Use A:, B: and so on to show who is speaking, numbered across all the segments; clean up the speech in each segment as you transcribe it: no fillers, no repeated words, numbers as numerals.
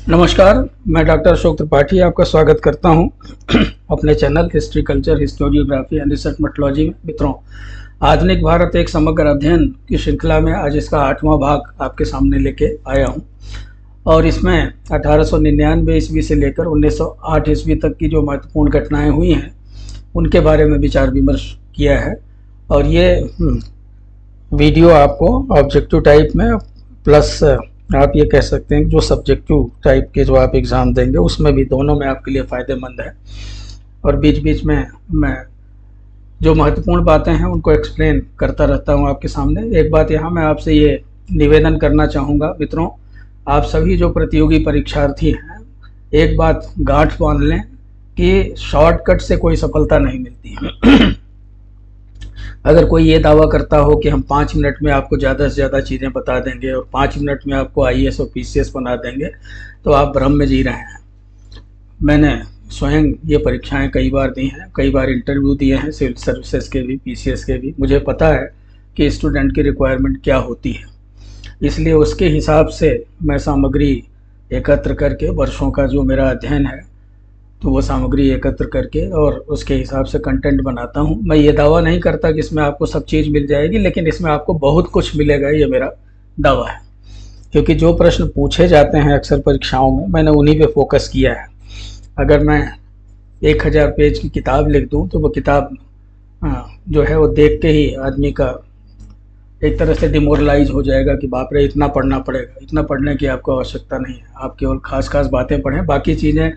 A: नमस्कार। मैं डॉक्टर अशोक त्रिपाठी आपका स्वागत करता हूं अपने channel history culture historiography and research methodology में। मित्रों, आधुनिक भारत एक समग्र अध्ययन की श्रृंखला में आज इसका 8वां भाग आपके सामने लेके आया हूं और इसमें 1899 ईस्वी से लेकर 1908 ईस्वी तक की जो महत्वपूर्ण घटनाएं हुई हैं उनके बारे में विचार विमर्श किया है। और ये वीडियो आपको ऑब्जेक्टिव टाइप में प्लस आप ये कह सकते हैं कि जो सब्जेक्टिव टाइप के जो आप एग्ज़ाम देंगे उसमें भी, दोनों में आपके लिए फ़ायदेमंद है। और बीच बीच में मैं जो महत्वपूर्ण बातें हैं उनको एक्सप्लेन करता रहता हूं आपके सामने। एक बात यहाँ मैं आपसे ये निवेदन करना चाहूँगा मित्रों, आप सभी जो प्रतियोगी परीक्षार्थी हैं, एक बात गांठ बांध लें कि शॉर्टकट से कोई सफलता नहीं मिलती है। अगर कोई ये दावा करता हो कि हम 5 मिनट में आपको ज़्यादा से ज़्यादा चीज़ें बता देंगे और 5 मिनट में आपको आईएएस और पीसीएस बना देंगे, तो आप भ्रम में जी रहे हैं। मैंने स्वयं ये परीक्षाएं कई बार दी हैं, कई बार इंटरव्यू दिए हैं, सिविल सर्विसेज के भी, पीसीएस के भी। मुझे पता है कि स्टूडेंट की रिक्वायरमेंट क्या होती है, इसलिए उसके हिसाब से मैं सामग्री एकत्र करके, वर्षों का जो मेरा अध्ययन है तो वो सामग्री एकत्र करके और उसके हिसाब से कंटेंट बनाता हूँ। मैं ये दावा नहीं करता कि इसमें आपको सब चीज़ मिल जाएगी, लेकिन इसमें आपको बहुत कुछ मिलेगा, ये मेरा दावा है। क्योंकि जो प्रश्न पूछे जाते हैं अक्सर परीक्षाओं में, मैंने उन्हीं पे फोकस किया है। अगर मैं 1000 पेज की किताब लिख दूँ तो वो किताब जो है वो देख के ही आदमी का एक तरह से डिमोरलाइज हो जाएगा कि बाप रे, इतना पढ़ना पड़ेगा। इतना पढ़ने की आपको आवश्यकता नहीं है। आप केवल खास बातें पढ़ें, बाकी चीज़ें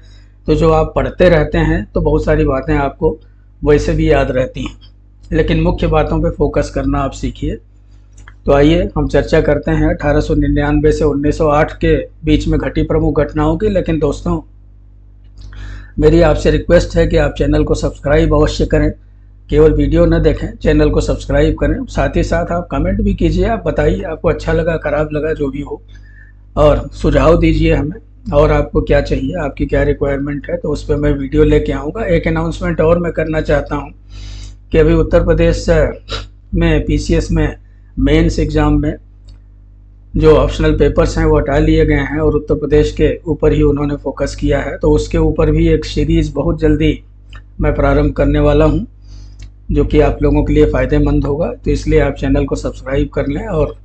A: तो जो आप पढ़ते रहते हैं तो बहुत सारी बातें आपको वैसे भी याद रहती हैं, लेकिन मुख्य बातों पे फोकस करना आप सीखिए। तो आइए हम चर्चा करते हैं 1899 से 1908 के बीच में घटी प्रमुख घटनाओं की। लेकिन दोस्तों, मेरी आपसे रिक्वेस्ट है कि आप चैनल को सब्सक्राइब अवश्य करें। केवल वीडियो न देखें, चैनल को सब्सक्राइब करें। साथ ही साथ आप कमेंट भी कीजिए, आप बताइए आपको अच्छा लगा, ख़राब लगा, जो भी हो, और सुझाव दीजिए हमें और आपको क्या चाहिए, आपकी क्या रिक्वायरमेंट है, तो उस पर मैं वीडियो लेके आऊँगा। एक अनाउंसमेंट और मैं करना चाहता हूँ कि अभी उत्तर प्रदेश में पीसीएस में मेंस एग्ज़ाम में जो ऑप्शनल पेपर्स हैं वो हटा लिए गए हैं और उत्तर प्रदेश के ऊपर ही उन्होंने फोकस किया है। तो उसके ऊपर भी एक सीरीज़ बहुत जल्दी मैं प्रारंभ करने वाला हूँ, जो कि आप लोगों के लिए फ़ायदेमंद होगा। तो इसलिए आप चैनल को सब्सक्राइब कर लें और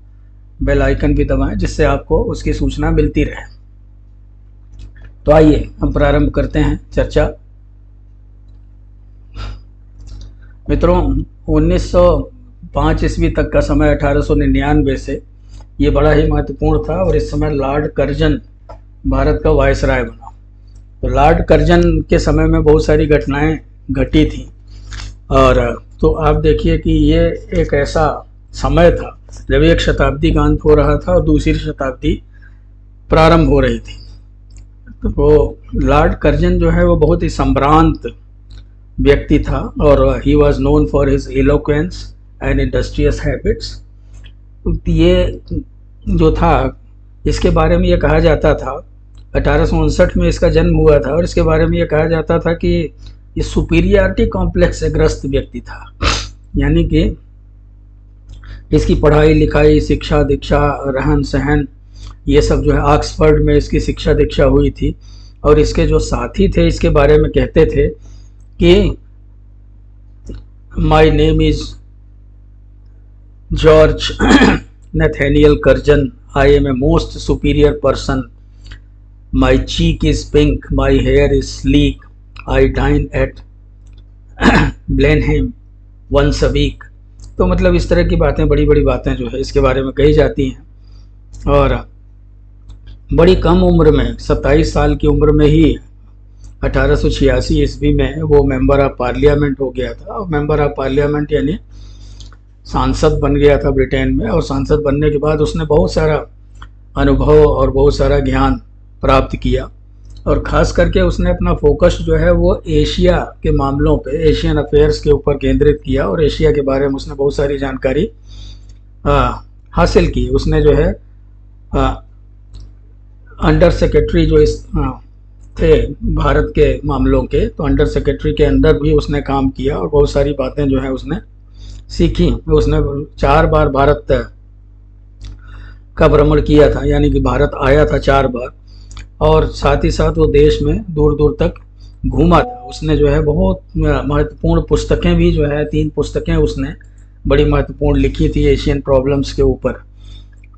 A: बेल आइकन भी दबाएं, जिससे आपको उसकी सूचना मिलती रहे। तो आइए हम प्रारंभ करते हैं चर्चा। मित्रों, 1905 ईस्वी तक का समय 1899 से ये बड़ा ही महत्वपूर्ण था और इस समय लॉर्ड कर्जन भारत का वायसराय बना। तो लॉर्ड कर्जन के समय में बहुत सारी घटनाएं घटी थी। और तो आप देखिए कि ये एक ऐसा समय था जब एक शताब्दी का अंत हो रहा था और दूसरी शताब्दी प्रारंभ हो रही थी। तो लॉर्ड कर्जन जो है वो बहुत ही संभ्रांत व्यक्ति था और he was known for his eloquence and industrious habits. ये जो था, इसके बारे में ये कहा जाता था, 1859 में इसका जन्म हुआ था और इसके बारे में ये कहा जाता था कि ये सुपीरियरिटी कॉम्प्लेक्स से ग्रस्त व्यक्ति था। यानी कि इसकी पढ़ाई लिखाई, शिक्षा दीक्षा, रहन सहन, ये सब जो है, ऑक्सफोर्ड में इसकी शिक्षा दीक्षा हुई थी। और इसके जो साथी थे इसके बारे में कहते थे कि my name is George Nathaniel Curzon, I am a most superior person, my cheek is pink, my hair is sleek, I dine at Blenheim once a week. तो मतलब इस तरह की बातें, बड़ी बड़ी बातें जो है इसके बारे में कही जाती हैं। और बड़ी कम उम्र में, 27 साल की उम्र में ही 1886 ईस्वी में वो मेंबर ऑफ पार्लियामेंट हो गया था। और मेंबर ऑफ पार्लियामेंट यानी सांसद बन गया था ब्रिटेन में। और सांसद बनने के बाद उसने बहुत सारा अनुभव और बहुत सारा ज्ञान प्राप्त किया और ख़ास करके उसने अपना फोकस जो है वो एशिया के मामलों पे, एशियन अफेयर्स के ऊपर केंद्रित किया और एशिया के बारे में उसने बहुत सारी जानकारी हासिल की। उसने जो है अंडर सेक्रेटरी जो थे भारत के मामलों के, तो अंडर सेक्रेटरी के अंदर भी उसने काम किया और बहुत सारी बातें जो है उसने सीखी। उसने 4 बार भारत का भ्रमण किया था, यानी कि भारत आया था 4 बार। और साथ ही साथ वो देश में दूर दूर तक घूमा था। उसने जो है बहुत महत्वपूर्ण पुस्तकें भी जो है 3 पुस्तकें उसने बड़ी महत्वपूर्ण लिखी थी एशियन प्रॉब्लम्स के ऊपर,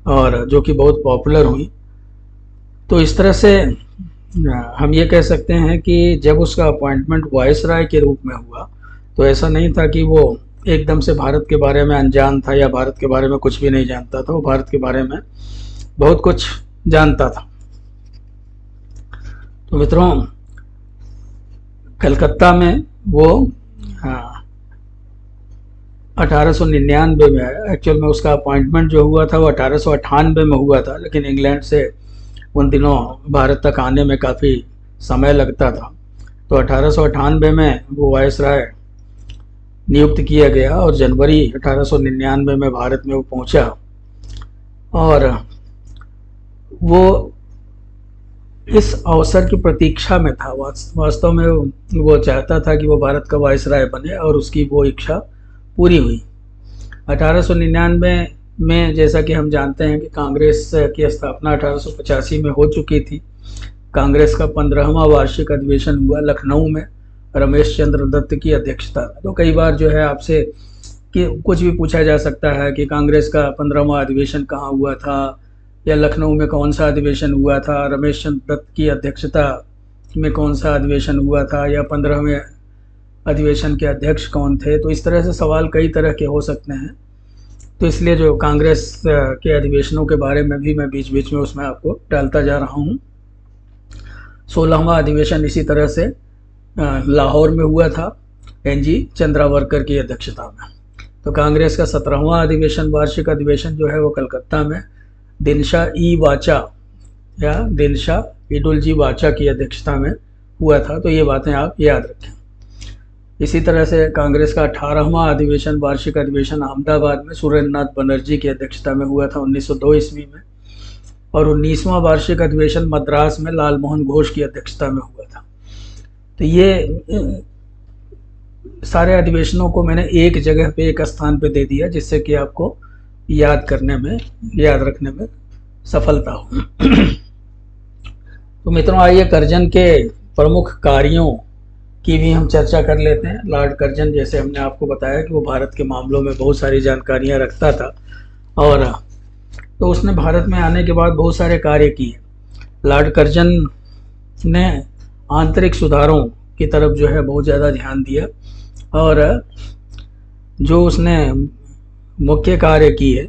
A: और जो कि बहुत पॉपुलर हुई। तो इस तरह से हम ये कह सकते हैं कि जब उसका अपॉइंटमेंट वायसराय के रूप में हुआ तो ऐसा नहीं था कि वो एकदम से भारत के बारे में अनजान था या भारत के बारे में कुछ भी नहीं जानता था। वो भारत के बारे में बहुत कुछ जानता था। तो मित्रों, कलकत्ता में वो 1899 में आया। एक्चुअल में उसका अपॉइंटमेंट जो हुआ था वो 1898 में हुआ था, लेकिन इंग्लैंड से उन दिनों भारत तक आने में काफ़ी समय लगता था। तो 1898 में वो वायसराय नियुक्त किया गया और जनवरी 1899 में भारत में वो पहुंचा। और वो इस अवसर की प्रतीक्षा में था। वास्तव में वो चाहता था कि वो भारत का वायसराय बने और उसकी वो इच्छा पूरी हुई। 1899 में जैसा कि हम जानते हैं कि कांग्रेस की स्थापना 1885 में हो चुकी थी। कांग्रेस का 15वां वार्षिक अधिवेशन हुआ लखनऊ में रमेश चंद्र दत्त की अध्यक्षता में। तो कई बार जो है आपसे कि कुछ भी पूछा जा सकता है कि कांग्रेस का 15वां अधिवेशन कहाँ हुआ था, या लखनऊ में कौन सा अधिवेशन हुआ था, रमेश चंद्र दत्त की अध्यक्षता में कौन सा अधिवेशन हुआ था, या 15वें अधिवेशन के अध्यक्ष कौन थे। तो इस तरह से सवाल कई तरह के हो सकते हैं। तो इसलिए जो कांग्रेस के अधिवेशनों के बारे में भी मैं बीच बीच में उसमें आपको डालता जा रहा हूँ। 16वां अधिवेशन इसी तरह से लाहौर में हुआ था एनजी चंद्रावरकर की अध्यक्षता में। तो कांग्रेस का 17वां अधिवेशन वार्षिक अधिवेशन जो है वो कलकत्ता में दिनशा ई वाचा या दिनशा ईडुलजी वाचा की अध्यक्षता में हुआ था। तो ये बातें आप याद रखें। इसी तरह से कांग्रेस का 18वां अधिवेशन वार्षिक अधिवेशन अहमदाबाद में सुरेंद्रनाथ बनर्जी की अध्यक्षता में हुआ था 1902 ईस्वी में। और 19वां वार्षिक अधिवेशन मद्रास में लाल मोहन घोष की अध्यक्षता में हुआ था। तो ये सारे अधिवेशनों को मैंने एक जगह पे एक स्थान पे दे दिया जिससे कि आपको याद रखने में सफलता हो। तो मित्रों, आइए कर्जन के प्रमुख कार्यों की भी हम चर्चा कर लेते हैं। लॉर्ड कर्जन, जैसे हमने आपको बताया कि वो भारत के मामलों में बहुत सारी जानकारियां रखता था, और तो उसने भारत में आने के बाद बहुत सारे कार्य किए। लॉर्ड कर्जन ने आंतरिक सुधारों की तरफ जो है बहुत ज़्यादा ध्यान दिया, और जो उसने मुख्य कार्य किए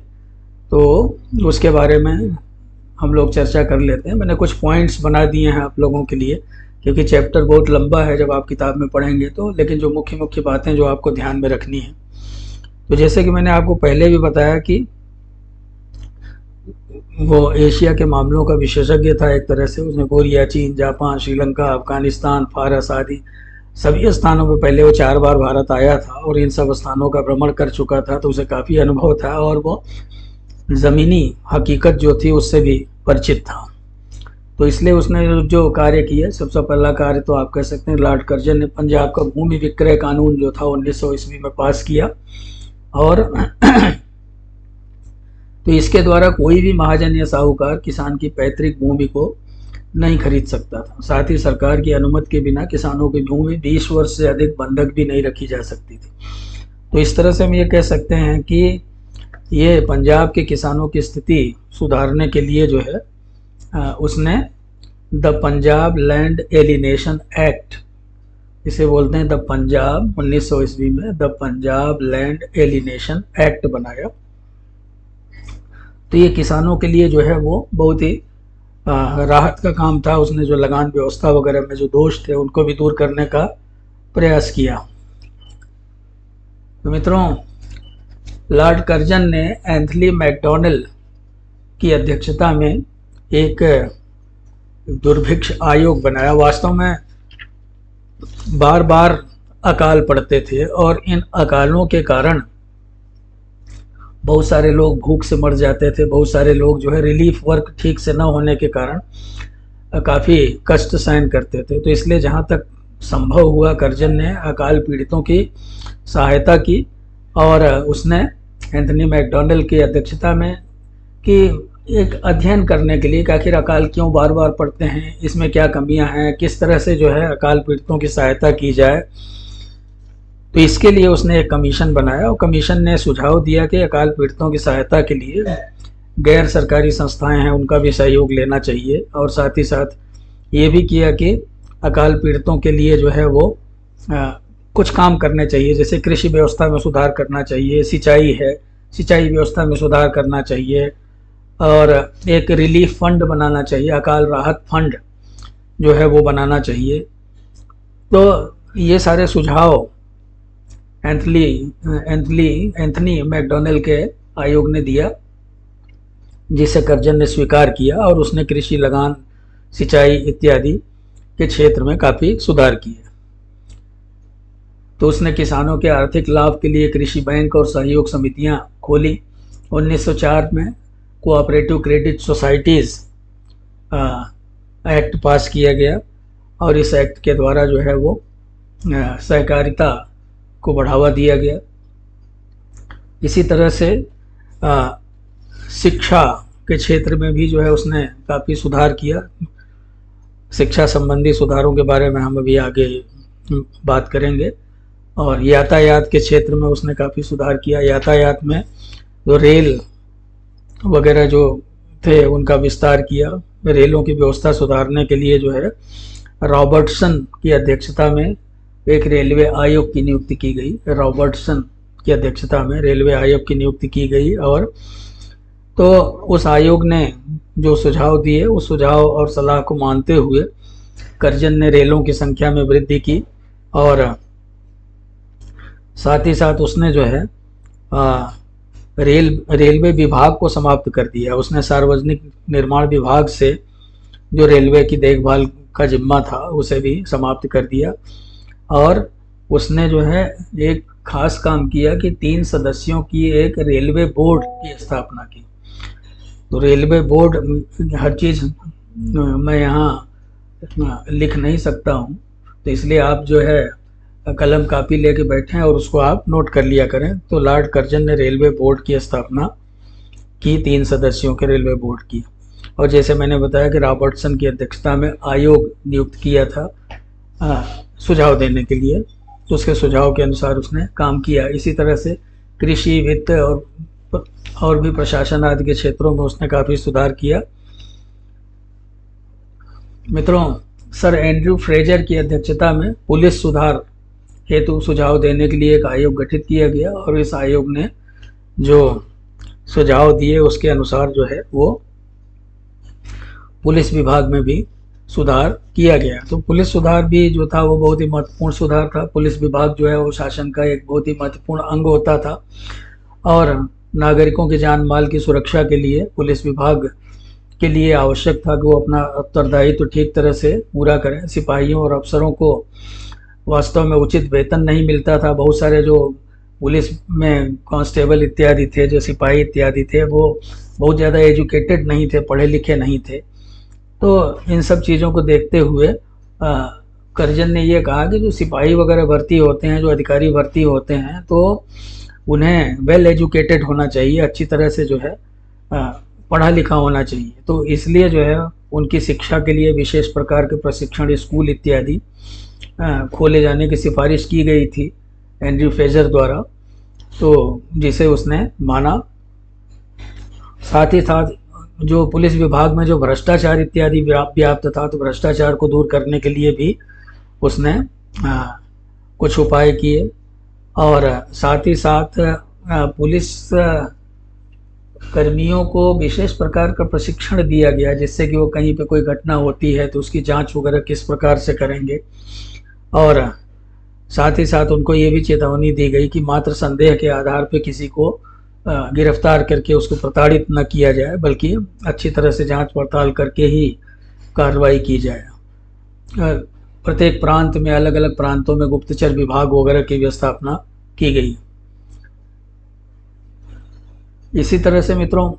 A: तो उसके बारे में हम लोग चर्चा कर लेते हैं। मैंने कुछ पॉइंट्स बना दिए हैं आप लोगों के लिए, क्योंकि चैप्टर बहुत लंबा है जब आप किताब में पढ़ेंगे तो, लेकिन जो मुख्य मुख्य बातें जो आपको ध्यान में रखनी है। तो जैसे कि मैंने आपको पहले भी बताया कि वो एशिया के मामलों का विशेषज्ञ था एक तरह से। उसने कोरिया, चीन, जापान, श्रीलंका, अफगानिस्तान, फारस आदि सभी स्थानों पर पहले वो 4 बार भारत आया था और इन सब स्थानों का भ्रमण कर चुका था। तो उसे काफ़ी अनुभव था और वो ज़मीनी हकीकत जो थी उससे भी परिचित था। तो इसलिए उसने जो कार्य किया, सबसे पहला कार्य तो आप कह सकते हैं लॉर्ड कर्जन ने पंजाब का भूमि विक्रय कानून जो था 1900 ईस्वी में पास किया। और तो इसके द्वारा कोई भी महाजन या साहूकार किसान की पैतृक भूमि को नहीं खरीद सकता था। साथ ही सरकार की अनुमति के बिना किसानों की भूमि 20 वर्ष से अधिक बंधक भी नहीं रखी जा सकती थी। तो इस तरह से हम ये कह सकते हैं कि ये पंजाब के किसानों की स्थिति सुधारने के लिए जो है उसने the Punjab land alienation act, इसे बोलते हैं द पंजाब, 1900 ईस्वी में the Punjab land alienation act बनाया। तो ये किसानों के लिए जो है वो बहुत ही राहत का काम था। उसने जो लगान व्यवस्था वगैरह में जो दोष थे उनको भी दूर करने का प्रयास किया। तो मित्रों, लॉर्ड कर्जन ने एंथनी मैकडॉनल्ड की अध्यक्षता में एक दुर्भिक्ष आयोग बनाया। वास्तव में बार बार अकाल पड़ते थे और इन अकालों के कारण बहुत सारे लोग भूख से मर जाते थे। बहुत सारे लोग जो है रिलीफ वर्क ठीक से न होने के कारण काफ़ी कष्ट सहन करते थे। तो इसलिए जहाँ तक संभव हुआ कर्जन ने अकाल पीड़ितों की सहायता की, और उसने एंथनी मैकडॉनल्ड की अध्यक्षता में कि एक अध्ययन करने के लिए कि आखिर अकाल क्यों बार बार पड़ते हैं, इसमें क्या कमियां हैं, किस तरह से जो है अकाल पीड़ितों की सहायता की जाए। तो इसके लिए उसने एक कमीशन बनाया और कमीशन ने सुझाव दिया कि अकाल पीड़ितों की सहायता के लिए गैर सरकारी संस्थाएं हैं उनका भी सहयोग लेना चाहिए, और साथ ही साथ ये भी किया कि अकाल पीड़ितों के लिए जो है वो कुछ काम करने चाहिए, जैसे कृषि व्यवस्था में सुधार करना चाहिए, सिंचाई है, सिंचाई व्यवस्था में सुधार करना चाहिए, और एक रिलीफ फंड बनाना चाहिए, अकाल राहत फंड जो है वो बनाना चाहिए। तो ये सारे सुझाव एंथनी मैकडॉनल के आयोग ने दिया, जिसे कर्जन ने स्वीकार किया और उसने कृषि लगान, सिंचाई इत्यादि के क्षेत्र में काफ़ी सुधार किए। तो उसने किसानों के आर्थिक लाभ के लिए कृषि बैंक और सहयोग समितियां खोली। 1904 में कोऑपरेटिव क्रेडिट सोसाइटीज़ एक्ट पास किया गया, और इस एक्ट के द्वारा जो है वो सहकारिता को बढ़ावा दिया गया। इसी तरह से शिक्षा के क्षेत्र में भी जो है उसने काफ़ी सुधार किया। शिक्षा संबंधी सुधारों के बारे में हम अभी आगे बात करेंगे। और यातायात के क्षेत्र में उसने काफ़ी सुधार किया। यातायात में जो रेल वगैरह जो थे उनका विस्तार किया। रेलों की व्यवस्था सुधारने के लिए जो है रॉबर्टसन की अध्यक्षता में एक रेलवे आयोग की नियुक्ति की गई। रॉबर्टसन की अध्यक्षता में रेलवे आयोग की नियुक्ति की गई, और तो उस आयोग ने जो सुझाव दिए उस सुझाव और सलाह को मानते हुए कर्जन ने रेलों की संख्या में वृद्धि की, और साथ ही साथ उसने जो है रेलवे विभाग को समाप्त कर दिया। उसने सार्वजनिक निर्माण विभाग से जो रेलवे की देखभाल का जिम्मा था उसे भी समाप्त कर दिया, और उसने जो है एक खास काम किया कि 3 सदस्यों की एक रेलवे बोर्ड की स्थापना की। तो रेलवे बोर्ड, हर चीज़ मैं यहाँ लिख नहीं सकता हूँ, तो इसलिए आप जो है कलम कापी लेके बैठें और उसको आप नोट कर लिया करें। तो लॉर्ड कर्जन ने रेलवे बोर्ड की स्थापना की, 3 सदस्यों के रेलवे बोर्ड की। और जैसे मैंने बताया कि रॉबर्टसन की अध्यक्षता में आयोग नियुक्त किया था सुझाव देने के लिए, तो उसके सुझाव के अनुसार उसने काम किया। इसी तरह से कृषि, वित्त और भी प्रशासन आदि के क्षेत्रों में उसने काफ़ी सुधार किया। मित्रों, सर एंड्रयू फ्रेजर की अध्यक्षता में पुलिस सुधार हेतु सुझाव देने के लिए एक आयोग गठित किया गया, और इस आयोग ने जो सुझाव दिए उसके अनुसार जो है वो पुलिस विभाग में भी सुधार किया गया। तो पुलिस सुधार भी जो था वो बहुत ही महत्वपूर्ण सुधार था। पुलिस विभाग जो है वो शासन का एक बहुत ही महत्वपूर्ण अंग होता था, और नागरिकों की जान माल की सुरक्षा के लिए पुलिस विभाग के लिए आवश्यक था कि वो अपना उत्तरदायित्व ठीक तरह से पूरा करें। सिपाहियों और अफसरों को वास्तव में उचित वेतन नहीं मिलता था। बहुत सारे जो पुलिस में कांस्टेबल इत्यादि थे, जो सिपाही इत्यादि थे, वो बहुत ज़्यादा एजुकेटेड नहीं थे, पढ़े लिखे नहीं थे। तो इन सब चीज़ों को देखते हुए कर्जन ने ये कहा कि जो सिपाही वगैरह भर्ती होते हैं, जो अधिकारी भर्ती होते हैं, तो उन्हें वेल एजुकेटेड होना चाहिए, अच्छी तरह से जो है पढ़ा लिखा होना चाहिए। तो इसलिए जो है उनकी शिक्षा के लिए विशेष प्रकार के प्रशिक्षण स्कूल इत्यादि खोले जाने की सिफारिश की गई थी एंड्रयू फ्रेजर द्वारा, तो जिसे उसने माना। साथ ही साथ जो पुलिस विभाग में जो भ्रष्टाचार इत्यादि व्याप्त था, तो भ्रष्टाचार को दूर करने के लिए भी उसने कुछ उपाय किए, और साथ ही साथ पुलिस कर्मियों को विशेष प्रकार का प्रशिक्षण दिया गया, जिससे कि वो कहीं पे कोई घटना होती है तो उसकी जांच वगैरह किस प्रकार से करेंगे। और साथ ही साथ उनको ये भी चेतावनी दी गई कि मात्र संदेह के आधार पर किसी को गिरफ्तार करके उसको प्रताड़ित न किया जाए, बल्कि अच्छी तरह से जांच पड़ताल करके ही कार्रवाई की जाए। प्रत्येक प्रांत में, अलग अलग प्रांतों में गुप्तचर विभाग वगैरह की भी स्थापना की गई। इसी तरह से मित्रों,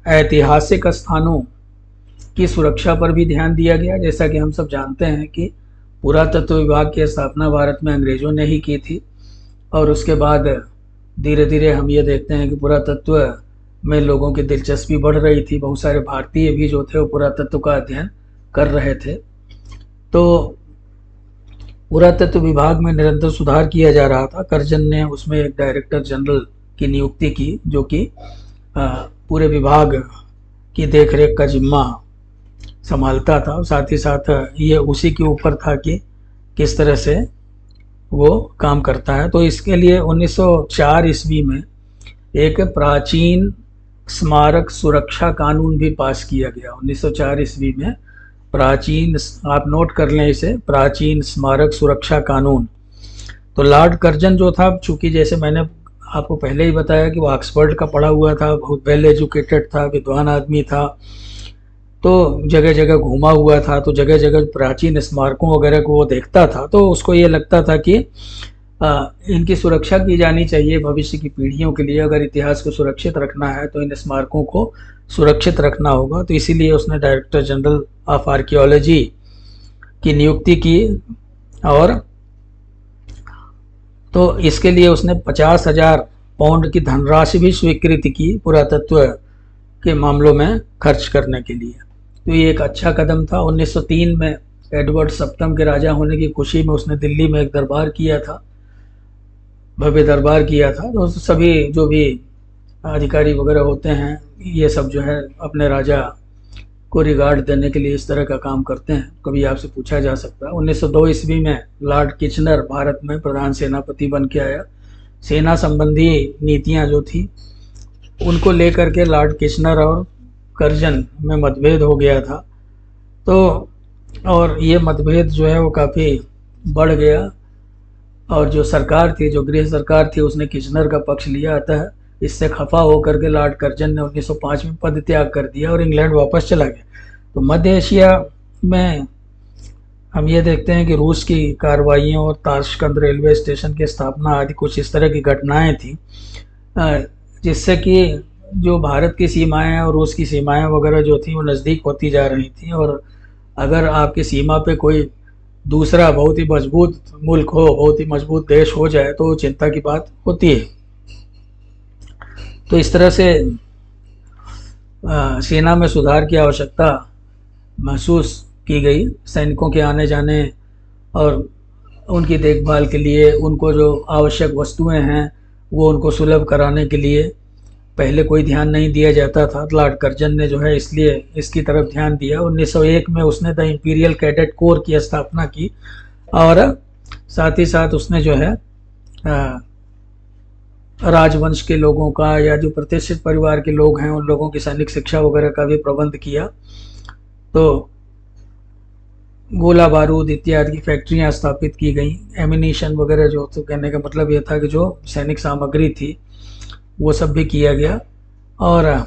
A: ऐतिहासिक स्थानों की सुरक्षा पर भी ध्यान दिया गया। जैसा कि हम सब जानते हैं कि पुरातत्व विभाग की स्थापना भारत में अंग्रेज़ों ने ही की थी, और उसके बाद धीरे धीरे हम ये देखते हैं कि पुरातत्व में लोगों की दिलचस्पी बढ़ रही थी। बहुत सारे भारतीय भी जो थे वो पुरातत्व का अध्ययन कर रहे थे। तो पुरातत्व विभाग में निरंतर सुधार किया जा रहा था। कर्जन ने उसमें एक डायरेक्टर जनरल की नियुक्ति की, जो कि पूरे विभाग की देखरेख का जिम्मा संभालता था। और साथ ही साथ ये उसी के ऊपर था कि किस तरह से वो काम करता है। तो इसके लिए 1904 ईस्वी में एक प्राचीन स्मारक सुरक्षा कानून भी पास किया गया। 1904 ईस्वी में प्राचीन, आप नोट कर लें इसे, प्राचीन स्मारक सुरक्षा कानून। तो लॉर्ड कर्जन जो था, चूंकि जैसे मैंने आपको पहले ही बताया कि वो ऑक्सफोर्ड का पढ़ा हुआ था, बहुत वेल एजुकेटेड था, विद्वान आदमी था, तो जगह जगह घूमा हुआ था, तो जगह जगह प्राचीन स्मारकों वगैरह को वो देखता था। तो उसको ये लगता था कि इनकी सुरक्षा की जानी चाहिए भविष्य की पीढ़ियों के लिए। अगर इतिहास को सुरक्षित रखना है तो इन स्मारकों को सुरक्षित रखना होगा। तो इसीलिए उसने डायरेक्टर जनरल ऑफ आर्कियोलॉजी की नियुक्ति की। और तो इसके लिए उसने 50,000 पाउंड की धनराशि भी स्वीकृति की पुरातत्व के मामलों में खर्च करने के लिए। तो ये एक अच्छा कदम था। 1903 में एडवर्ड सप्तम के राजा होने की खुशी में उसने दिल्ली में एक दरबार किया था, भव्य दरबार किया था। तो सभी जो भी अधिकारी वगैरह होते हैं, ये सब जो है अपने राजा को रिगार्ड देने के लिए इस तरह का काम करते हैं। कभी आपसे पूछा जा सकता है। 1902 ईस्वी में लॉर्ड किचनर भारत में प्रधान सेनापति बन के आया। सेना संबंधी नीतियां जो थी उनको लेकर के लॉर्ड किचनर और कर्जन में मतभेद हो गया था। तो और ये मतभेद जो है वो काफ़ी बढ़ गया। और जो सरकार थी, जो गृह सरकार थी, उसने किचनर का पक्ष लिया। अतः इससे खफा होकर के लॉर्ड कर्जन ने 1905 में पद त्याग कर दिया और इंग्लैंड वापस चला गया। तो मध्य एशिया में हम ये देखते हैं कि रूस की कार्रवाइयों और ताशकंद रेलवे स्टेशन की स्थापना आदि कुछ इस तरह की घटनाएं थी, जिससे कि जो भारत की सीमाएं और रूस की सीमाएं वगैरह जो थी वो नज़दीक होती जा रही थी। और अगर आपकी सीमा पे कोई दूसरा बहुत ही मजबूत मुल्क हो, बहुत ही मजबूत देश हो जाए, तो चिंता की बात होती है। तो इस तरह से सेना में सुधार की आवश्यकता महसूस की गई। सैनिकों के आने जाने और उनकी देखभाल के लिए, उनको जो आवश्यक वस्तुएं हैं वो उनको सुलभ कराने के लिए पहले कोई ध्यान नहीं दिया जाता था। लॉर्ड कर्जन ने जो है इसलिए इसकी तरफ ध्यान दिया। 1901 में उसने द इंपीरियल कैडेट कोर की स्थापना की। और साथ ही साथ उसने जो है राजवंश के लोगों का या जो प्रतिष्ठित परिवार के लोग हैं उन लोगों की सैनिक शिक्षा वगैरह का भी प्रबंध किया। तो गोला बारूद इत्यादि की फैक्ट्रियां स्थापित की गई। एमिनिशन वगैरह जो, तो कहने का मतलब ये था कि जो सैनिक सामग्री थी वो सब भी किया गया। और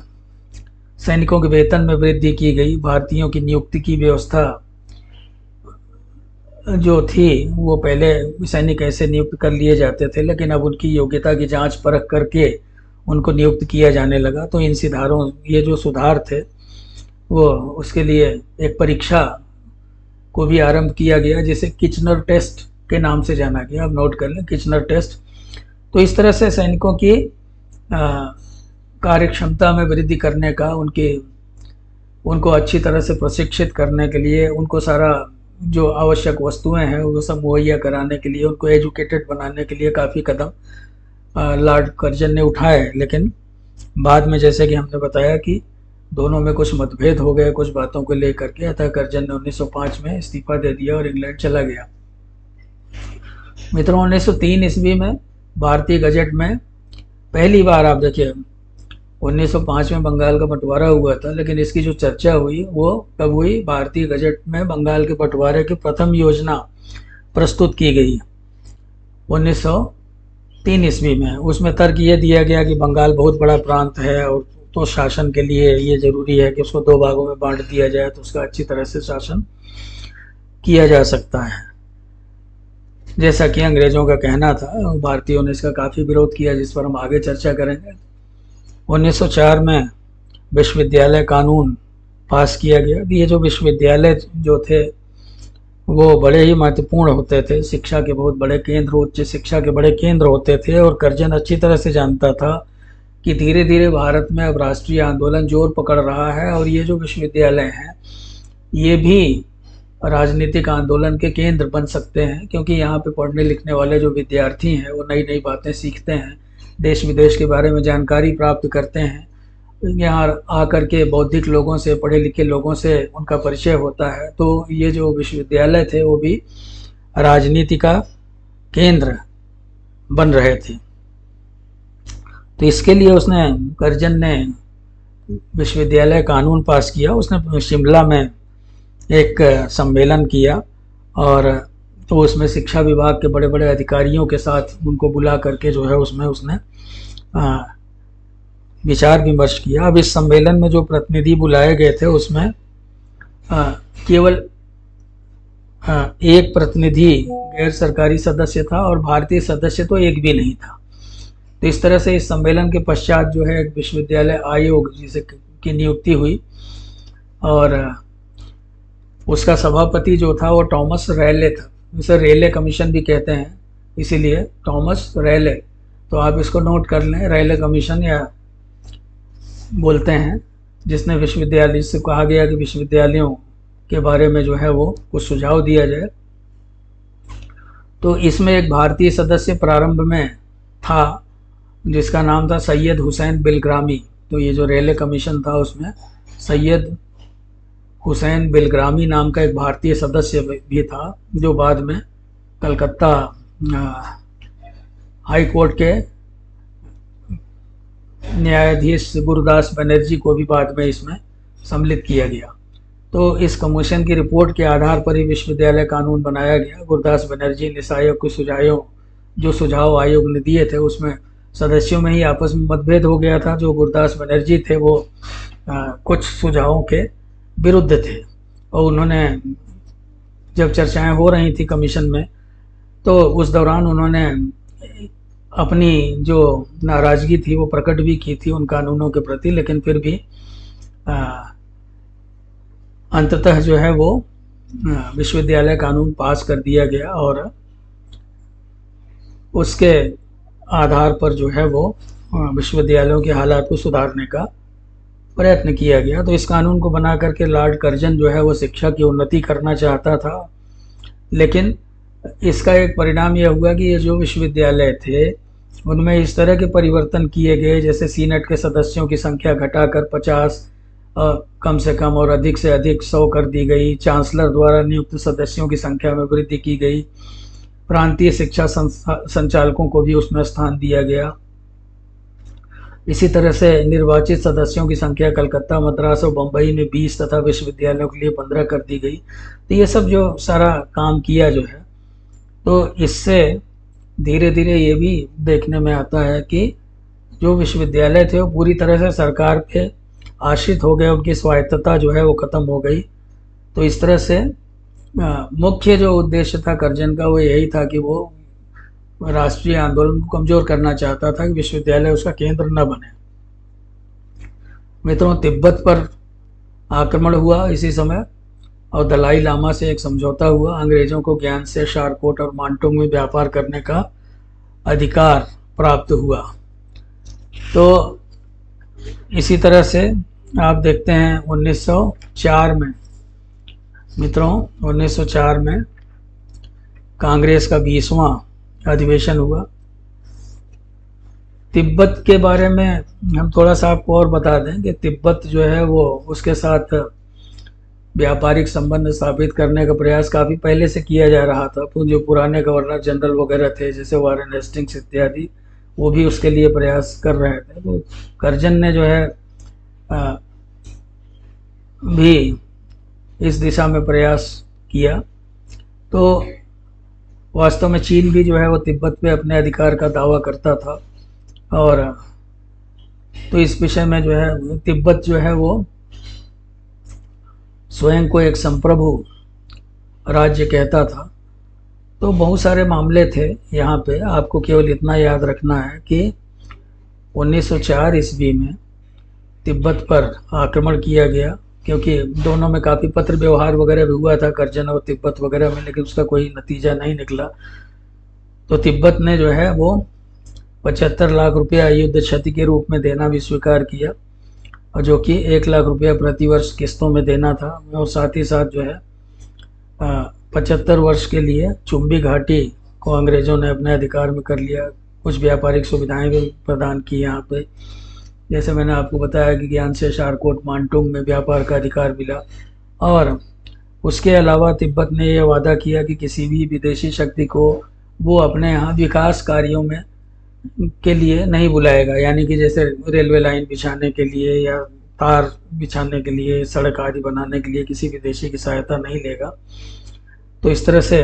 A: सैनिकों के वेतन में वृद्धि की गई। भारतीयों की नियुक्ति की व्यवस्था जो थी वो पहले सैनिक ऐसे नियुक्त कर लिए जाते थे, लेकिन अब उनकी योग्यता की जांच परख करके उनको नियुक्त किया जाने लगा। तो इन सुधारों, ये जो सुधार थे वो उसके लिए एक परीक्षा को भी आरंभ किया गया, जिसे किचनर टेस्ट के नाम से जाना गया। अब नोट कर लें, किचनर टेस्ट। तो इस तरह से सैनिकों की कार्य क्षमता में वृद्धि करने का, उनको अच्छी तरह से प्रशिक्षित करने के लिए, उनको सारा जो आवश्यक वस्तुएं हैं वो सब मुहैया कराने के लिए, उनको एजुकेटेड बनाने के लिए काफ़ी कदम लॉर्ड कर्जन ने उठाए। लेकिन बाद में जैसे कि हमने बताया कि दोनों में कुछ मतभेद हो गए कुछ बातों को लेकर के। अतः कर्जन ने 1905 में इस्तीफा दे दिया और इंग्लैंड चला गया। मित्रों, 1903 ईस्वी में भारतीय गजट में पहली बार, आप देखिए 1905 में बंगाल का बंटवारा हुआ था, लेकिन इसकी जो चर्चा हुई वो कब हुई? भारतीय गजट में बंगाल के बंटवारे की प्रथम योजना प्रस्तुत की गई 1903 ईस्वी में। उसमें तर्क ये दिया गया कि बंगाल बहुत बड़ा प्रांत है और तो शासन के लिए ये जरूरी है कि उसको 2 भागों में बांट दिया जाए, तो उसका अच्छी तरह से शासन किया जा सकता है, जैसा कि अंग्रेजों का कहना था। भारतीयों ने इसका काफ़ी विरोध किया, जिस पर हम आगे चर्चा करेंगे। 1904 में विश्वविद्यालय कानून पास किया गया। ये जो विश्वविद्यालय जो थे वो बड़े ही महत्वपूर्ण होते थे, शिक्षा के बहुत बड़े केंद्र, उच्च शिक्षा के बड़े केंद्र होते थे। और कर्जन अच्छी तरह से जानता था कि धीरे धीरे भारत में अब राष्ट्रीय आंदोलन जोर पकड़ रहा है और ये जो विश्वविद्यालय हैं ये भी राजनीतिक आंदोलन के केंद्र बन सकते हैं, क्योंकि यहाँ पे पढ़ने लिखने वाले जो विद्यार्थी हैं वो नई नई बातें सीखते हैं, देश विदेश के बारे में जानकारी प्राप्त करते हैं। यहाँ आकर के बौद्धिक लोगों से, पढ़े लिखे लोगों से उनका परिचय होता है। तो ये जो विश्वविद्यालय थे वो भी राजनीति का केंद्र बन रहे थे। तो इसके लिए कर्जन ने विश्वविद्यालय कानून पास किया। उसने शिमला में एक सम्मेलन किया और तो उसमें शिक्षा विभाग के बड़े बड़े अधिकारियों के साथ उनको बुला करके जो है उसमें उसने विचार विमर्श किया। अब इस सम्मेलन में जो प्रतिनिधि बुलाए गए थे उसमें केवल एक प्रतिनिधि गैर सरकारी सदस्य था और भारतीय सदस्य तो एक भी नहीं था। तो इस तरह से इस सम्मेलन के पश्चात जो है एक विश्वविद्यालय आयोग जिसे की नियुक्ति हुई और उसका सभापति जो था वो टॉमस रैले था। इसे रेले कमीशन भी कहते हैं, इसीलिए टॉमस रैले। तो आप इसको नोट कर लें, रैले कमीशन या बोलते हैं, जिसने विश्वविद्यालय से कहा गया कि विश्वविद्यालयों के बारे में जो है वो कुछ सुझाव दिया जाए। तो इसमें एक भारतीय सदस्य प्रारंभ में था जिसका नाम था सैयद हुसैन बिलग्रामी। तो ये जो रेले कमीशन था उसमें सैयद हुसैन बिलग्रामी नाम का एक भारतीय सदस्य भी था, जो बाद में कलकत्ता हाई कोर्ट के न्यायाधीश गुरुदास बनर्जी को भी बाद में इसमें सम्मिलित किया गया। तो इस कमीशन की रिपोर्ट के आधार पर ही विश्वविद्यालय कानून बनाया गया। गुरुदास बनर्जी निशायक के सुझाव आयोग ने दिए थे उसमें सदस्यों में ही आपस में मतभेद हो गया था। जो गुरुदास बनर्जी थे वो कुछ सुझावों के विरुद्ध थे और उन्होंने जब चर्चाएं हो रही थी कमीशन में तो उस दौरान उन्होंने अपनी जो नाराज़गी थी वो प्रकट भी की थी उन कानूनों के प्रति, लेकिन फिर भी अंततः जो है वो विश्वविद्यालय कानून पास कर दिया गया और उसके आधार पर जो है वो विश्वविद्यालयों के हालात को सुधारने का प्रयत्न किया गया। तो इस कानून को बना करके लॉर्ड कर्जन जो है वो शिक्षा की उन्नति करना चाहता था, लेकिन इसका एक परिणाम यह हुआ कि ये जो विश्वविद्यालय थे उनमें इस तरह के परिवर्तन किए गए, जैसे सीनेट के सदस्यों की संख्या घटाकर 50 कम से कम और अधिक से अधिक 100 कर दी गई। चांसलर द्वारा नियुक्त सदस्यों की संख्या में वृद्धि की गई। प्रांतीय शिक्षा संचालकों को भी उसमें स्थान दिया गया। इसी तरह से निर्वाचित सदस्यों की संख्या कलकत्ता, मद्रास और बम्बई में 20 तथा विश्वविद्यालयों के लिए 15 कर दी गई। तो ये सब जो सारा काम किया जो है, तो इससे धीरे धीरे ये भी देखने में आता है कि जो विश्वविद्यालय थे वो पूरी तरह से सरकार पे आश्रित हो गए, उनकी स्वायत्तता जो है वो ख़त्म हो गई। तो इस तरह से मुख्य जो उद्देश्य था कर्जन का वो यही था कि वो राष्ट्रीय आंदोलन को कमज़ोर करना चाहता था कि विश्वविद्यालय उसका केंद्र न बने। मित्रों, तिब्बत पर आक्रमण हुआ इसी समय और दलाई लामा से एक समझौता हुआ। अंग्रेज़ों को ज्ञान से शारकोट और मांटोंग में व्यापार करने का अधिकार प्राप्त हुआ। तो इसी तरह से आप देखते हैं 1904 में, मित्रों 1904 में कांग्रेस का 20वां अधिवेशन हुआ। तिब्बत के बारे में हम थोड़ा सा आपको और बता दें कि तिब्बत जो है वो उसके साथ व्यापारिक संबंध स्थापित करने का प्रयास काफ़ी पहले से किया जा रहा था। तो जो पुराने गवर्नर जनरल वगैरह थे जैसे वारेन हेस्टिंग्स इत्यादि, वो भी उसके लिए प्रयास कर रहे थे। तो कर्जन ने जो है भी इस दिशा में प्रयास किया। तो वास्तव में चीन भी जो है वो तिब्बत पे अपने अधिकार का दावा करता था और तो इस विषय में जो है तिब्बत जो है वो स्वयं को एक संप्रभु राज्य कहता था। तो बहुत सारे मामले थे यहाँ पे। आपको केवल इतना याद रखना है कि 1904 ईस्वी में तिब्बत पर आक्रमण किया गया, क्योंकि दोनों में काफ़ी पत्र व्यवहार वगैरह भी हुआ था कर्जन और तिब्बत वगैरह में, लेकिन उसका कोई नतीजा नहीं निकला। तो तिब्बत ने जो है वो 75 लाख रुपया युद्ध क्षति के रूप में देना भी स्वीकार किया, और जो कि 1 लाख रुपया प्रतिवर्ष किस्तों में देना था। और साथ ही साथ जो है 75 वर्ष के लिए चुंबी घाटी को अंग्रेज़ों ने अपने अधिकार में कर लिया। कुछ व्यापारिक सुविधाएं भी प्रदान की यहाँ पे, जैसे मैंने आपको बताया कि ज्ञान से शारकोट मांटुंग में व्यापार का अधिकार मिला। और उसके अलावा तिब्बत ने यह वादा किया कि किसी भी विदेशी शक्ति को वो अपने यहाँ विकास कार्यों में के लिए नहीं बुलाएगा, यानी कि जैसे रेलवे लाइन बिछाने के लिए या तार बिछाने के लिए, सड़क आदि बनाने के लिए किसी विदेशी की सहायता नहीं लेगा। तो इस तरह से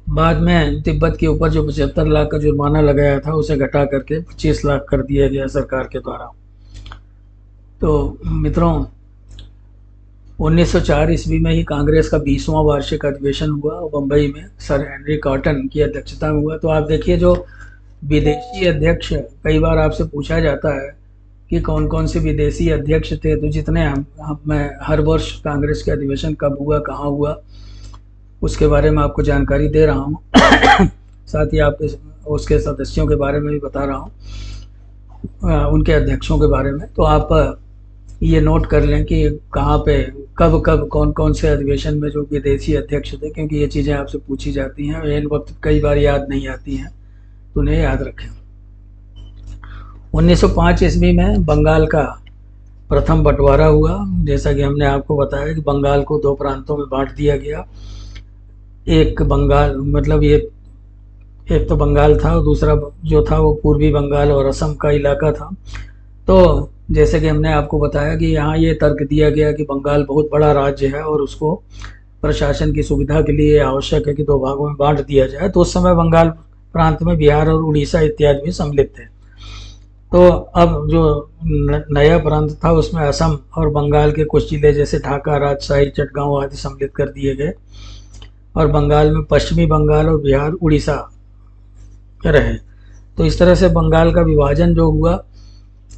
A: बाद में तिब्बत के ऊपर जो 75 लाख का जुर्माना लगाया था उसे घटा करके 25 लाख कर दिया गया सरकार के द्वारा। तो मित्रों, 1904 ईस्वी में ही कांग्रेस का 20वां वार्षिक अधिवेशन हुआ और बम्बई में सर हेनरी कॉटन की अध्यक्षता में हुआ। तो आप देखिए, जो विदेशी अध्यक्ष, कई बार आपसे पूछा जाता है कि कौन कौन से विदेशी अध्यक्ष थे, तो जितने मैं हर वर्ष कांग्रेस के अधिवेशन कब हुआ, कहाँ हुआ, उसके बारे में आपको जानकारी दे रहा हूँ। साथ ही आपके उसके सदस्यों के बारे में भी बता रहा हूँ, उनके अध्यक्षों के बारे में। तो आप ये नोट कर लें कि कहाँ पे कब कब कौन कौन से अधिवेशन में जो विदेशी अध्यक्ष थे, क्योंकि ये चीज़ें आपसे पूछी जाती हैं और इन वक्त कई बार याद नहीं आती हैं, तो उन्हें याद रखें। 1905 ईस्वी में बंगाल का प्रथम बंटवारा हुआ। जैसा कि हमने आपको बताया कि बंगाल को 2 प्रांतों में बांट दिया गया। एक बंगाल, मतलब ये एक तो बंगाल था और दूसरा जो था वो पूर्वी बंगाल और असम का इलाका था। तो जैसे कि हमने आपको बताया कि यहाँ ये तर्क दिया गया कि बंगाल बहुत बड़ा राज्य है और उसको प्रशासन की सुविधा के लिए आवश्यक है कि 2 भागों में बांट दिया जाए। तो उस समय बंगाल प्रांत में बिहार और उड़ीसा इत्यादि भी सम्मिलित थे। तो अब जो नया प्रांत था उसमें असम और बंगाल के कुछ जिले जैसे ढाका, राजशाही, चटगांव आदि सम्मिलित कर दिए गए, और बंगाल में पश्चिमी बंगाल और बिहार, उड़ीसा रहे। तो इस तरह से बंगाल का विभाजन जो हुआ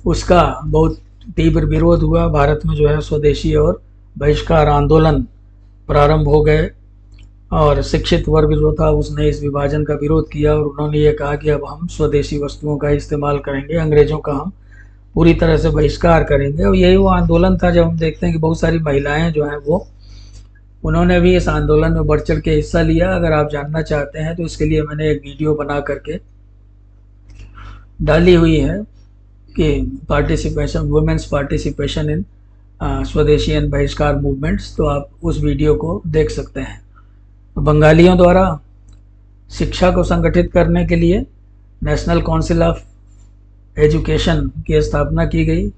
A: उसका बहुत तीव्र विरोध हुआ। भारत में जो है स्वदेशी और बहिष्कार आंदोलन प्रारंभ हो गए, और शिक्षित वर्ग जो था उसने इस विभाजन का विरोध किया और उन्होंने ये कहा कि अब हम स्वदेशी वस्तुओं का इस्तेमाल करेंगे, अंग्रेज़ों का हम पूरी तरह से बहिष्कार करेंगे। और यही वो आंदोलन था जब हम देखते हैं कि बहुत सारी महिलाएं जो हैं वो उन्होंने भी इस आंदोलन में बढ़ चढ़ के हिस्सा लिया। अगर आप जानना चाहते हैं तो इसके लिए मैंने एक वीडियो बना करके डाली हुई है कि पार्टिसिपेशन, वुमेन्स पार्टिसिपेशन इन स्वदेशी एंड बहिष्कार मूवमेंट्स। तो आप उस वीडियो को देख सकते हैं। तो बंगालियों द्वारा शिक्षा को संगठित करने के लिए नेशनल काउंसिल ऑफ एजुकेशन की स्थापना की गई।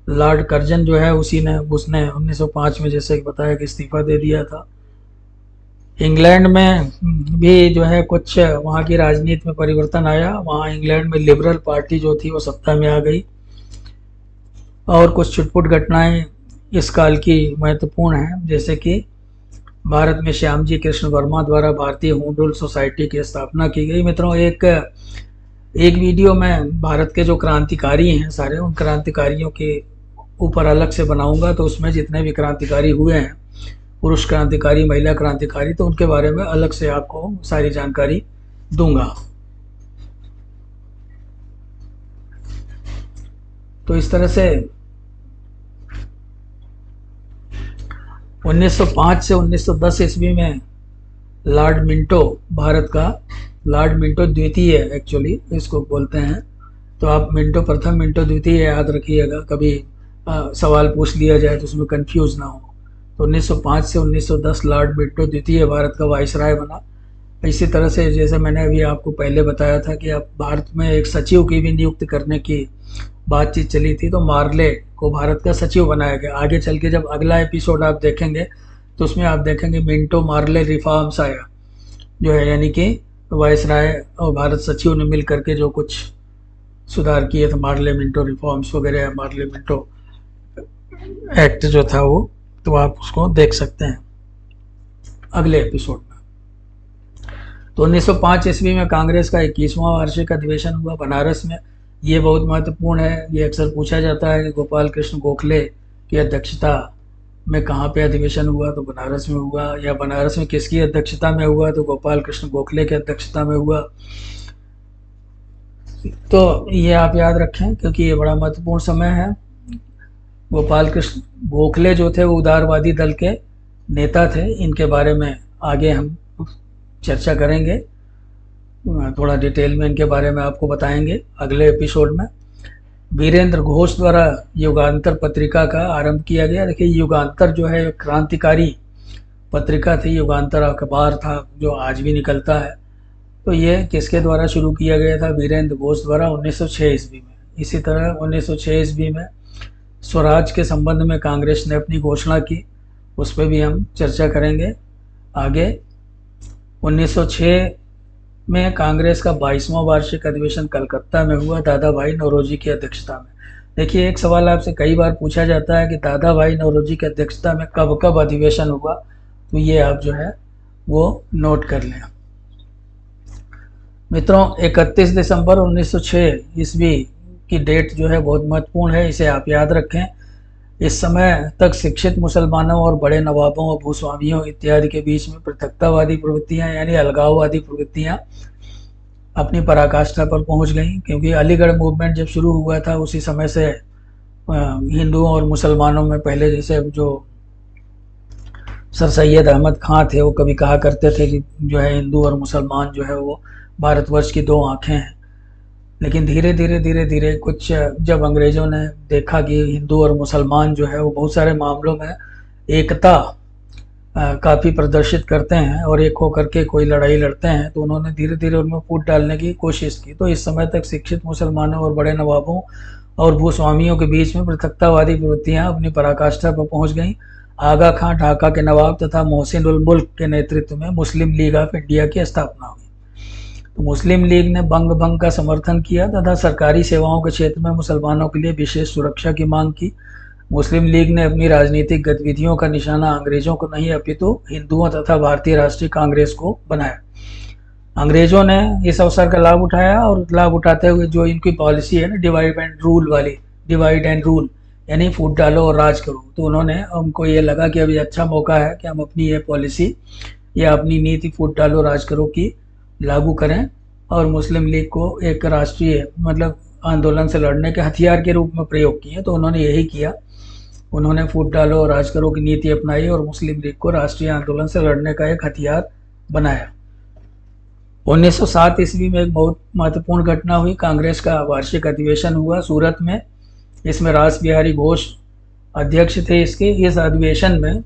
A: लॉर्ड कर्जन जो है उसने 1905 में, जैसे कि बताया, कि इस्तीफा दे दिया था। इंग्लैंड में भी जो है कुछ वहाँ की राजनीति में परिवर्तन आया। वहाँ इंग्लैंड में लिबरल पार्टी जो थी वो सत्ता में आ गई। और कुछ छुटपुट घटनाएं इस काल की महत्वपूर्ण हैं, जैसे कि भारत में श्यामजी कृष्ण वर्मा द्वारा भारतीय होम रूल सोसाइटी की स्थापना की गई। मित्रों, एक वीडियो में भारत के जो क्रांतिकारी हैं सारे, उन क्रांतिकारियों के ऊपर अलग से बनाऊंगा। तो उसमें जितने भी क्रांतिकारी हुए हैं, पुरुष क्रांतिकारी, महिला क्रांतिकारी, तो उनके बारे में अलग से आपको सारी जानकारी दूंगा। तो इस तरह से 1905 से 1910 ईस्वी में लॉर्ड मिंटो, भारत का लॉर्ड मिंटो द्वितीय एक्चुअली इसको बोलते हैं। तो आप मिंटो प्रथम, मिंटो द्वितीय याद रखिएगा, कभी सवाल पूछ लिया जाए तो उसमें कंफ्यूज ना हो। तो 1905 से 1910 लॉर्ड मिंटो द्वितीय भारत का वाइसराय बना। इसी तरह से जैसे मैंने अभी आपको पहले बताया था कि अब भारत में एक सचिव की भी नियुक्त करने की बातचीत चली थी, तो मार्ले को भारत का सचिव बनाया गया। आगे चल के जब अगला एपिसोड आप देखेंगे तो उसमें आप देखेंगे मिंटो मार्ले रिफॉर्म्स आया, जो है यानी कि वाइसराय और भारत सचिव ने मिल करके जो कुछ सुधार किए थे, मार्ले मिंटो रिफॉर्म्स वगैरह, मार्ले मिंटो एक्ट जो था वो, तो आप उसको देख सकते हैं अगले एपिसोड में। तो 1905 ईस्वी में कांग्रेस का 21वां वार्षिक अधिवेशन हुआ बनारस में। ये बहुत महत्वपूर्ण है, ये अक्सर पूछा जाता है कि गोपाल कृष्ण गोखले की अध्यक्षता में कहाँ पे अधिवेशन हुआ, तो बनारस में हुआ। या बनारस में किसकी अध्यक्षता में हुआ, तो गोपाल कृष्ण गोखले की अध्यक्षता में हुआ। तो ये आप याद रखें क्योंकि ये बड़ा महत्वपूर्ण समय है। गोपाल कृष्ण गोखले जो थे वो उदारवादी दल के नेता थे। इनके बारे में आगे हम चर्चा करेंगे, थोड़ा डिटेल में इनके बारे में आपको बताएंगे अगले एपिसोड में। वीरेंद्र घोष द्वारा युगांतर पत्रिका का आरंभ किया गया। देखिए, युगांतर जो है क्रांतिकारी पत्रिका थी, युगांतर अखबार था जो आज भी निकलता है। तो ये किसके द्वारा शुरू किया गया था? वीरेंद्र घोष द्वारा 1906 ईस्वी में। इसी तरह 1906 ईस्वी में स्वराज के संबंध में कांग्रेस ने अपनी घोषणा की, उस पर भी हम चर्चा करेंगे आगे। 1906 में कांग्रेस का 22वां वार्षिक अधिवेशन कलकत्ता में हुआ, दादा भाई नौरोजी की अध्यक्षता में। देखिए, एक सवाल आपसे कई बार पूछा जाता है कि दादा भाई नौरोजी की अध्यक्षता में कब कब अधिवेशन हुआ, तो ये आप जो है वो नोट कर लें। मित्रों, 31 दिसंबर 1906 ईस्वी की डेट जो है बहुत महत्वपूर्ण है, इसे आप याद रखें। इस समय तक शिक्षित मुसलमानों और बड़े नवाबों और भूस्वामियों इत्यादि के बीच में पृथकतावादी प्रवृत्तियां यानी अलगाववादी प्रवृत्तियां अपनी पराकाष्ठा पर पहुंच गईं, क्योंकि अलीगढ़ मूवमेंट जब शुरू हुआ था उसी समय से हिंदुओं और मुसलमानों में पहले जैसे जो सर सैयद अहमद खां थे वो कभी कहा करते थे कि जो है हिंदू और मुसलमान जो है वो भारतवर्ष की दो आंखें हैं। लेकिन धीरे धीरे कुछ जब अंग्रेज़ों ने देखा कि हिंदू और मुसलमान जो है वो बहुत सारे मामलों में एकता काफ़ी प्रदर्शित करते हैं और एक होकर के कोई लड़ाई लड़ते हैं, तो उन्होंने धीरे धीरे उनमें फूट डालने की कोशिश की। तो इस समय तक शिक्षित मुसलमानों और बड़े नवाबों और भूस्वामियों के बीच में पृथकतावादी प्रवृत्तियाँ अपनी पराकाष्ठा पर पहुँच गईं। आगा खां ढाका के नवाब तथा मोहसिन उल मुल्क के नेतृत्व में मुस्लिम लीग ऑफ इंडिया की स्थापना हुई। तो मुस्लिम लीग ने बंग भंग का समर्थन किया तथा सरकारी सेवाओं के क्षेत्र में मुसलमानों के लिए विशेष सुरक्षा की मांग की। मुस्लिम लीग ने अपनी राजनीतिक गतिविधियों का निशाना अंग्रेजों को नहीं अपितु हिंदुओं तथा भारतीय राष्ट्रीय कांग्रेस को बनाया। अंग्रेजों ने इस अवसर का लाभ उठाया और लाभ उठाते हुए जो इनकी पॉलिसी है ना, डिवाइड एंड रूल वाली, डिवाइड एंड रूल यानी फूट डालो और राज करो, तो उन्होंने हमको ये लगा कि अभी अच्छा मौका है कि हम अपनी ये पॉलिसी या अपनी नीति फूट डालो राज करो की लागू करें और मुस्लिम लीग को एक राष्ट्रीय मतलब आंदोलन से लड़ने के हथियार के रूप में प्रयोग किए। तो उन्होंने यही किया, उन्होंने फूट डालो और राज करो की नीति अपनाई और मुस्लिम लीग को राष्ट्रीय आंदोलन से लड़ने का एक हथियार बनाया। 1907 ईस्वी में एक बहुत महत्वपूर्ण घटना हुई, कांग्रेस का वार्षिक अधिवेशन हुआ सूरत में। इसमें रास बिहारी घोष अध्यक्ष थे इसके। इस अधिवेशन में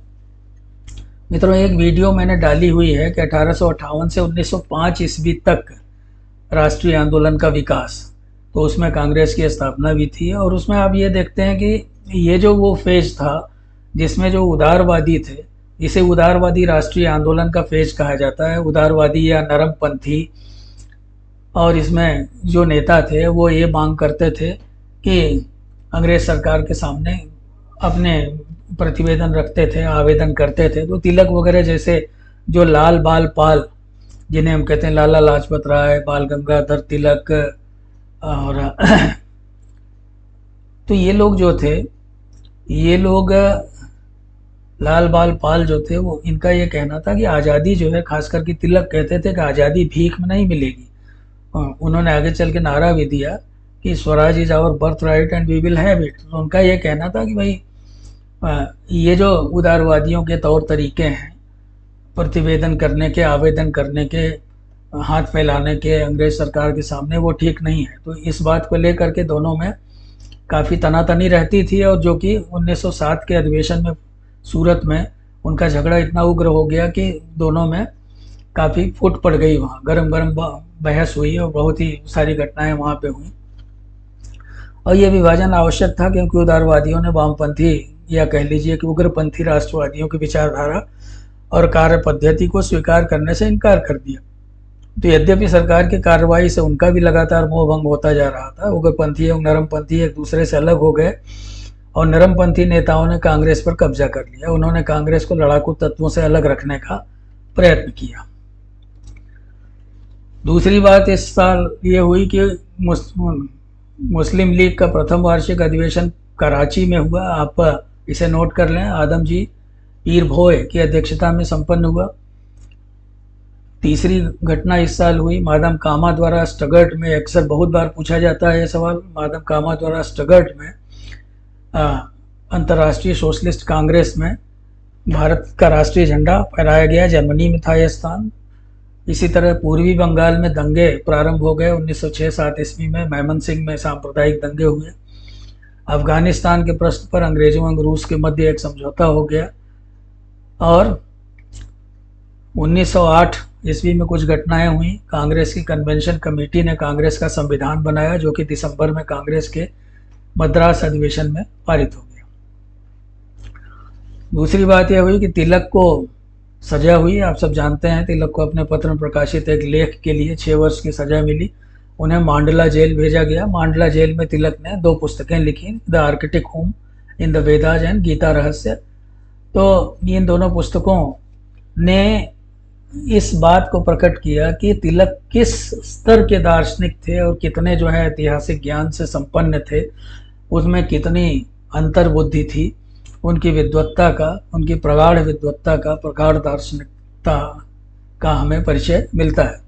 A: मित्रों एक वीडियो मैंने डाली हुई है कि 1858 से 1905 ईस्वी तक राष्ट्रीय आंदोलन का विकास, तो उसमें कांग्रेस की स्थापना भी थी। और उसमें आप ये देखते हैं कि ये जो वो फेज था जिसमें जो उदारवादी थे, इसे उदारवादी राष्ट्रीय आंदोलन का फेज कहा जाता है, उदारवादी या नरमपंथी। और इसमें जो नेता थे वो ये मांग करते थे कि अंग्रेज सरकार के सामने अपने प्रतिवेदन रखते थे, आवेदन करते थे। तो तिलक वगैरह जैसे जो लाल बाल पाल, जिन्हें हम कहते हैं लाला लाजपत राय, बाल गंगाधर तिलक, और तो ये लोग जो थे, ये लोग लाल बाल पाल जो थे वो इनका ये कहना था कि आज़ादी जो है, खास करके तिलक कहते थे कि आज़ादी भीख में नहीं मिलेगी। उन्होंने आगे चल के नारा भी दिया कि Swaraj is our birth right and we will have it. तो उनका ये कहना था कि भाई ये जो उदारवादियों के तौर तरीके हैं प्रतिवेदन करने के, आवेदन करने के, हाथ फैलाने के अंग्रेज सरकार के सामने, वो ठीक नहीं है। तो इस बात को लेकर के दोनों में काफ़ी तनातनी रहती थी और जो कि 1907 के अधिवेशन में सूरत में उनका झगड़ा इतना उग्र हो गया कि दोनों में काफ़ी फुट पड़ गई, वहाँ गरम गरम बहस हुई और बहुत ही सारी घटनाएं वहाँ पे हुई। और ये विभाजन आवश्यक था क्योंकि उदारवादियों ने वामपंथी या कह लीजिए कि उग्रपंथी राष्ट्रवादियों की विचारधारा और कार्य पद्धति को स्वीकार करने से इनकार कर दिया। तो यद्यपि सरकार की कार्रवाई से उनका भी लगातार मोह भंग होता जा रहा था, उग्रपंथी और नरमपंथी एक दूसरे से अलग हो गए और नरमपंथी नेताओं ने कांग्रेस पर कब्जा कर लिया। उन्होंने कांग्रेस को लड़ाकू तत्वों से अलग रखने का प्रयत्न किया। दूसरी बात इस साल ये हुई कि मुस्लिम लीग का प्रथम वार्षिक अधिवेशन कराची में हुआ। आप इसे नोट कर लें। आदम जी पीर भोय की अध्यक्षता में संपन्न हुआ। तीसरी घटना इस साल हुई मादाम कामा द्वारा स्टगर्ट में, अक्सर बहुत बार पूछा जाता है ये सवाल, मादाम कामा द्वारा स्टगर्ट में अंतर्राष्ट्रीय सोशलिस्ट कांग्रेस में भारत का राष्ट्रीय झंडा फहराया गया। जर्मनी में था यह स्थान। इसी तरह पूर्वी बंगाल में दंगे प्रारंभ हो गए 1906-7 ईस्वी में, मैमन सिंह में सांप्रदायिक दंगे हुए। अफगानिस्तान के प्रश्न पर अंग्रेजों और रूस के मध्य एक समझौता हो गया। और 1908 ईस्वी में कुछ घटनाएं हुई। कांग्रेस की कन्वेंशन कमेटी ने कांग्रेस का संविधान बनाया, जो कि दिसंबर में कांग्रेस के मद्रास अधिवेशन में पारित हो गया। दूसरी बात यह हुई कि तिलक को सजा हुई। आप सब जानते हैं तिलक को अपने पत्र में प्रकाशित एक लेख के लिए 6 वर्ष की सजा मिली। उन्हें मांडला जेल भेजा गया। मांडला जेल में तिलक ने 2 पुस्तकें लिखी, the arctic home in the Vedas and Gita Rahasya. तो इन दोनों पुस्तकों ने इस बात को प्रकट किया कि तिलक किस स्तर के दार्शनिक थे और कितने जो है ऐतिहासिक ज्ञान से संपन्न थे, उसमें कितनी अंतर्बुद्धि थी, उनकी विद्वत्ता का, उनकी प्रगाढ़ विद्वत्ता का, प्रगाढ़ दार्शनिकता का हमें परिचय मिलता है।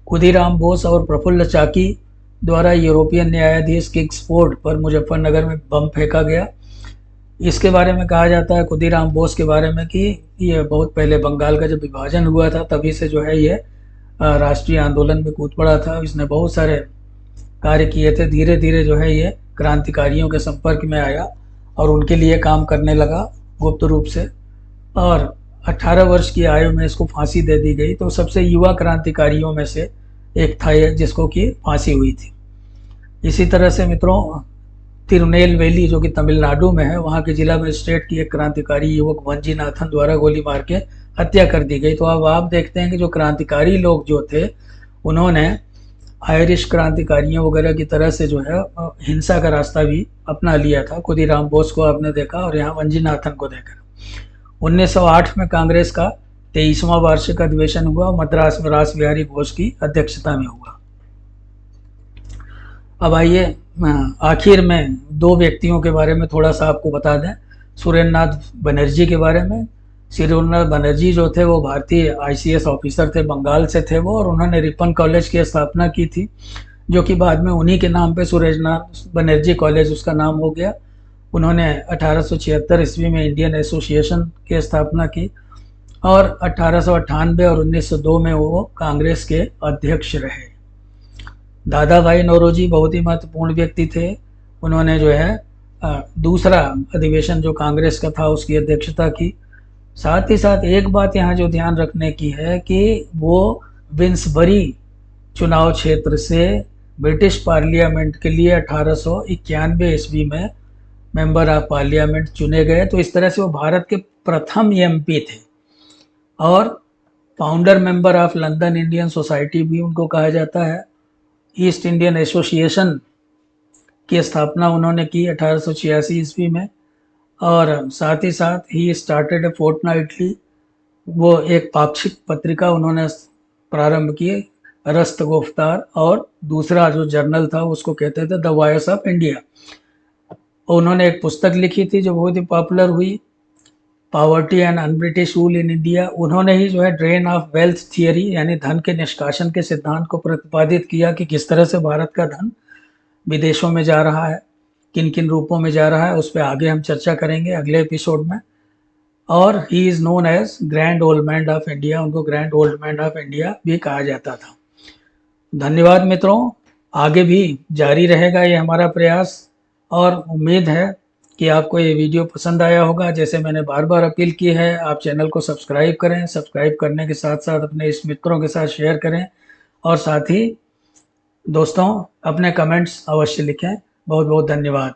A: खुदीराम बोस और प्रफुल्ल चाकी द्वारा यूरोपियन न्यायाधीश किंग्सफोर्ड पर मुजफ्फरनगर में बम फेंका गया। इसके बारे में कहा जाता है खुदीराम बोस के बारे में कि ये बहुत पहले बंगाल का जब विभाजन हुआ था तभी से जो है ये राष्ट्रीय आंदोलन में कूद पड़ा था। इसने बहुत सारे कार्य किए थे। धीरे धीरे जो है ये क्रांतिकारियों के संपर्क में आया और उनके लिए काम करने लगा गुप्त रूप से, और 18 वर्ष की आयु में इसको फांसी दे दी गई। तो सबसे युवा क्रांतिकारियों में से एक था ये जिसको कि फांसी हुई थी। इसी तरह से मित्रों, तिरुनेलवेली जो कि तमिलनाडु में है, वहाँ के जिला मजिस्ट्रेट की एक क्रांतिकारी युवक वंजीनाथन द्वारा गोली मार के हत्या कर दी गई। तो अब आप देखते हैं कि जो क्रांतिकारी लोग जो थे उन्होंने आयरिश क्रांतिकारियों वगैरह की तरह से जो है हिंसा का रास्ता भी अपना लिया था। खुदीराम बोस को आपने देखा और यहाँ वंजीनाथन को देखा। 1908 में कांग्रेस का 23वां वार्षिक अधिवेशन हुआ, मद्रास में रास बिहारी घोष की अध्यक्षता में हुआ। अब आइए आखिर में 2 व्यक्तियों के बारे में थोड़ा सा आपको बता दें। सुरेंद्रनाथ बनर्जी के बारे में। सुरेंद्रनाथ बनर्जी जो थे वो भारतीय ICS ऑफिसर थे, बंगाल से थे वो, और उन्होंने रिपन कॉलेज की स्थापना की थी, जो कि बाद में उन्हीं के नाम पे सुरेंद्रनाथ बनर्जी कॉलेज उसका नाम हो गया। उन्होंने 1876 ईस्वी में इंडियन एसोसिएशन की स्थापना की और 1898 और 1902 में वो कांग्रेस के अध्यक्ष रहे। दादा भाई नौरोजी बहुत ही महत्वपूर्ण व्यक्ति थे। उन्होंने जो है दूसरा अधिवेशन जो कांग्रेस का था उसकी अध्यक्षता की। साथ ही साथ एक बात यहाँ जो ध्यान रखने की है कि वो विंसबरी चुनाव क्षेत्र से ब्रिटिश पार्लियामेंट के लिए 1891 ईस्वी में मेंबर ऑफ पार्लियामेंट चुने गए। तो इस तरह से वो भारत के प्रथम MP थे और founder member of London Indian society भी उनको कहा जाता है। ईस्ट इंडियन एसोसिएशन की स्थापना उन्होंने की 1886 ईस्वी में, और साथ ही साथ ही स्टार्टेड ए फोर्टनाइटली, वो एक पाक्षिक पत्रिका उन्होंने प्रारंभ की, रस्त गुफ्तार, और दूसरा जो जर्नल था उसको कहते थे द वॉइस ऑफ इंडिया। उन्होंने एक पुस्तक लिखी थी जो बहुत ही पॉपुलर हुई, poverty and un-British rule in India. उन्होंने ही जो है ड्रेन ऑफ वेल्थ थियरी यानी धन के निष्कासन के सिद्धांत को प्रतिपादित किया कि किस तरह से भारत का धन विदेशों में जा रहा है, किन किन रूपों में जा रहा है, उस पर आगे हम चर्चा करेंगे अगले एपिसोड में। और he is known as grand old man of India, उनको grand old man of India भी कहा जाता था। धन्यवाद मित्रों, आगे भी जारी रहेगा ये हमारा प्रयास, और उम्मीद है कि आपको ये वीडियो पसंद आया होगा। जैसे मैंने बार बार अपील की है, आप चैनल को सब्सक्राइब करें, सब्सक्राइब करने के साथ साथ अपने इस मित्रों के साथ शेयर करें, और साथ ही दोस्तों अपने कमेंट्स अवश्य लिखें। बहुत बहुत धन्यवाद।